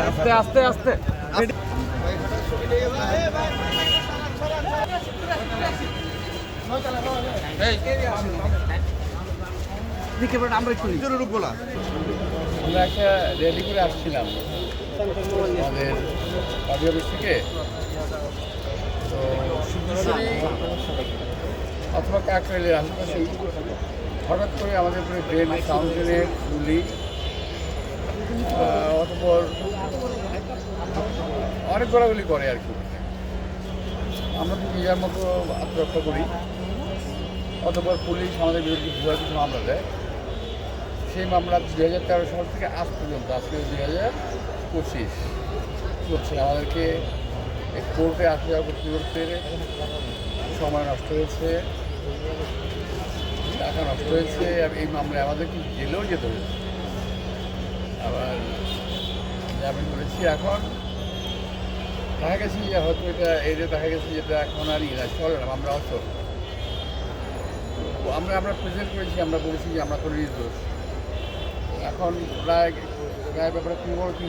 আস্তে আস্তে আস্তে আমরা একটু রূপগুলা আমরা একটা রেডি করে আসছিলাম আমাদের পার্টি অফিস থেকে। তো সিদ্ধেশ্বরী অথবা কাকরাইলের আশেপাশে হঠাৎ করে আমাদের উপরে ট্রেন সাউন্ডেনের গুলি, অতপর অনেক গোলাগুলি করে আর কি। আমরা তো নিজের মতো আত্মরক্ষা করি। অতপর পুলিশ আমাদের বিরুদ্ধে ভুয়া কিছু মামলা দেয়। সেই মামলা 2013 সাল থেকে আজ পর্যন্ত, আজকে 2025 চলছে। আমাদেরকে কোর্টে আসা যাওয়া করতে করতে সময় নষ্ট হয়েছে, টাকা নষ্ট হয়েছে। আর এই মামলায় আমাদেরকে জেলেও যেতে হয়েছে। আবার জামিন করেছি। এখন দেখা গেছে যে হয়তো এটা দেখা গেছে যেটা এখন আর ইয়ে চলে না, মামলা অচল। আমরা প্রেজেন্ট করেছি, আমরা বলেছি যে আমরা তো নির্দোষ। এখন রায় ব্যাপারে কী বড় কি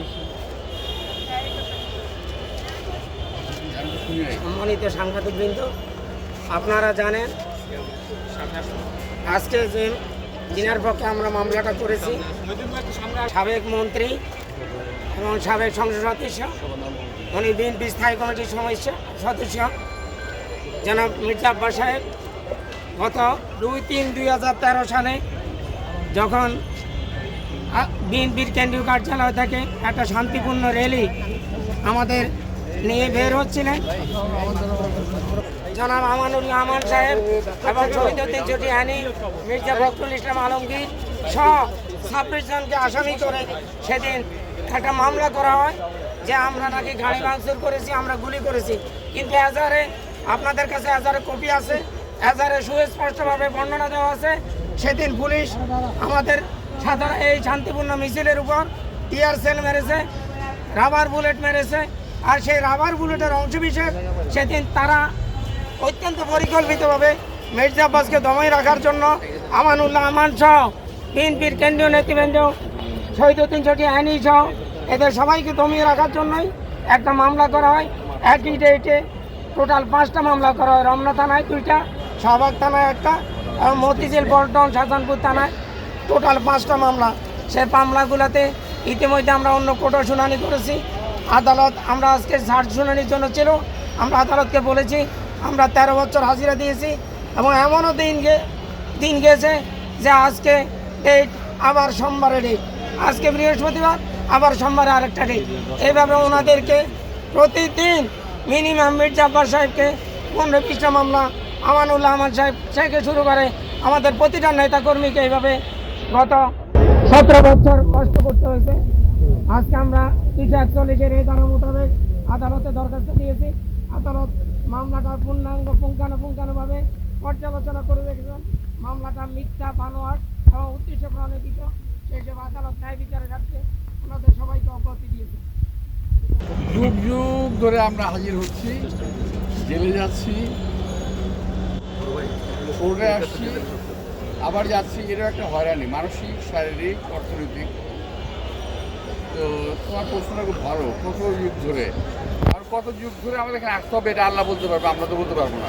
সম্মানিত সাংবাদিকবৃন্দ, আপনারা জানেন আজকে যে যিনার পক্ষে আমরা মামলাটা করেছি, সাবেক মন্ত্রী এবং সাবেক সংসদ সদস্য, উনি বিএনপি স্থায়ী কমিটির সদস্য জনাব মির্জা আব্বাস সাহেব গত 2-3-2013 সালে যখন বিএনপির কেন্দ্রীয় কার্যালয় থেকে একটা শান্তিপূর্ণ র্যালি আমাদের নিয়ে বের হচ্ছিলেন, জনাব আমানুল্লাহ আমান সাহেব এবং শহীদুদ্দিন চটিয়ানি, মির্জা ফখরুল ইসলাম আলমগীর সহ 26 জনকে আসামি করে সেদিন একটা মামলা করা হয় যে আমরা নাকি গাড়ি ভাঙচুর করেছি, আমরা গুলি করেছি। কিন্তু এজাহারে আপনাদের কাছে এজাহারে কপি আছে, এজাহারে সুস্পষ্টভাবে বর্ণনা দেওয়া আছে। সেদিন পুলিশ আমাদের সাধারণ এই শান্তিপূর্ণ মিছিলের উপর টিয়ার সেল মেরেছে, রাবার বুলেট মেরেছে। আর সেই রাবার বুলেটের অংশবিশেষ সেদিন তারা অত্যন্ত পরিকল্পিতভাবে মির্জা আব্বাসকে দমাই রাখার জন্য আমানুল্লাহ আমান সহ বিএনপির কেন্দ্রীয় নেতৃবৃন্দ, শহীদুদ্দিন চটিয়ানি সহ এদের সবাইকে দমিয়ে রাখার জন্যই একটা মামলা করা হয়। একই ডেটে টোটাল 5টা মামলা করা হয়। রমনা থানায় 2টা, শাহবাগ থানায় 1টা এবং মতিঝিল পল্টন শাহজাহানপুর থানায় টোটাল 5টা মামলা। সেই মামলাগুলোতে ইতিমধ্যে আমরা অন্য কোর্টে শুনানি করেছি। আদালত আমরা আজকে ষাট শুনানির জন্য ছিল, আমরা আদালতকে বলেছি আমরা 13 বছর হাজিরা দিয়েছি এবং এমনও দিন গেছে যে আজকে ডেট, আবার সোমবারে ডেট, আজকে বৃহস্পতিবার, আবার সোমবারে আরেকটা ডেট। এইভাবে ওনাদেরকে প্রতিদিন মিনিমাম মির্জা আব্বাস সাহেবকে 15-20টা মামলা, আমানুল্লাহ আমান সাহেব থেকে শুরু করে আমাদের প্রতিটা নেতাকর্মীকে এইভাবে গত 17 বছর কষ্ট করতে হয়েছে। আজকে আমরা 341-এর এই ধারা মোতাবেক আদালতে দরখাস্ত দিয়েছি। আদালত মামলাটা পুঙ্খানুপুঙ্খানুভাবে পর্যালোচনা করে রেখেছেন। মামলাটা মিথ্যা, বানোয়াট এবং উদ্দেশ্য প্রণোদিত। সেসব আদালত ন্যায় বিচারে রাখতে ওনাদের সবাইকে অব্যাহতি দিয়েছে। যুগ যুগ ধরে আমরা হাজির হচ্ছি, জেলে যাচ্ছি, কোর্টে আসছি, আবার যাচ্ছি। এটা একটা হয়রানি, মানসিক, শারীরিক, অর্থনৈতিক। তো তোমার প্রশ্নটা খুব ভালো। কত যুগ ধরে, আর কত যুগ ধরে আমাদের এখানে আসতে হবে এটা আল্লাহ বলতে পারবে, আমরা তো বলতে পারবো না।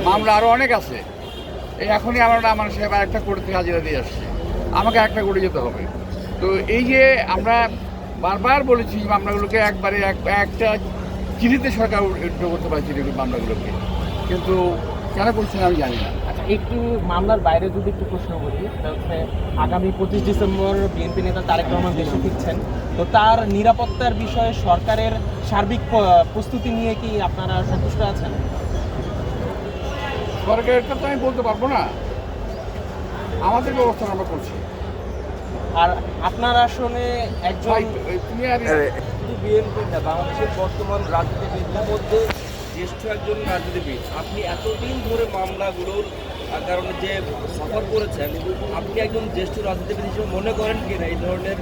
মামলা আরও অনেক আছে। এই এখনই আমরা আমার সাহেব একটা কোর্ট থেকে হাজিরা দিয়ে আসছি, আমাকে একটা কোর্টে যেতে হবে। তো এই যে আমরা বারবার বলেছি মামলাগুলোকে একবারে একটা চিঠিতে সরকার উঠে করতে পারছি মামলাগুলোকে, কিন্তু কেন করছে না আমি জানি না। আচ্ছা, একটু মামলার বাইরে যদি একটু প্রশ্ন করি, সেটা হচ্ছে আগামী 25 ডিসেম্বর বিএনপি নেতা তারেক রহমান দেশে ফিরছেন। তো তার নিরাপত্তার বিষয়ে সরকারের সার্বিক প্রস্তুতি নিয়ে কি আপনারা সন্তুষ্ট আছেন? সরকারেরটা তো আমি বলতে পারবো না, আমাদের ব্যবস্থা আমরা করছি। আর আপনার আসলে একজন তুমি আর বিএনপি না, বাংলাদেশের বর্তমান রাজনীতিবিদদের মধ্যে জ্যেষ্ঠ একজন রাজনীতিবিদ। আপনি এতদিন ধরে মামলাগুলোর কারণে যে সফর করেছেন, আপনি একজন জ্যেষ্ঠ রাজনীতিবিদ হিসেবে মনে করেন কিনা এই ধরনের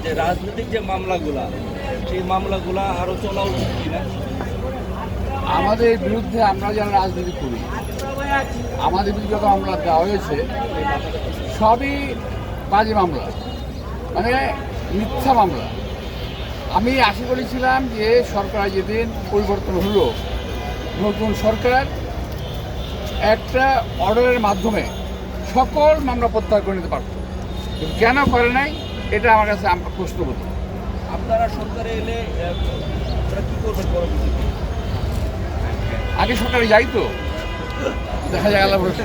যে রাজনৈতিক যে মামলাগুলা, সেই মামলাগুলা আরও চলা উচিত কিনা? আমাদের বিরুদ্ধে আমরা যারা রাজনীতি করি, আমাদের বিরুদ্ধে যত মামলা দেওয়া হয়েছে সবই বাজে মামলা, মানে মিথ্যা মামলা। আমি আশা করেছিলাম যে সরকার যেদিন পরিবর্তন হলো, নতুন সরকার একটা অর্ডারের মাধ্যমে সকল মামলা প্রত্যাহার করে নিতে পারত, কিন্তু কেন করে নাই এটা আমার কাছে প্রশ্নবোধ। আপনারা সরকারে এলে আপনারা কি করবেন পরবর্তীতে? আগে সরকারে যাই তো, দেখা যায় আল্লাহ ভরসা।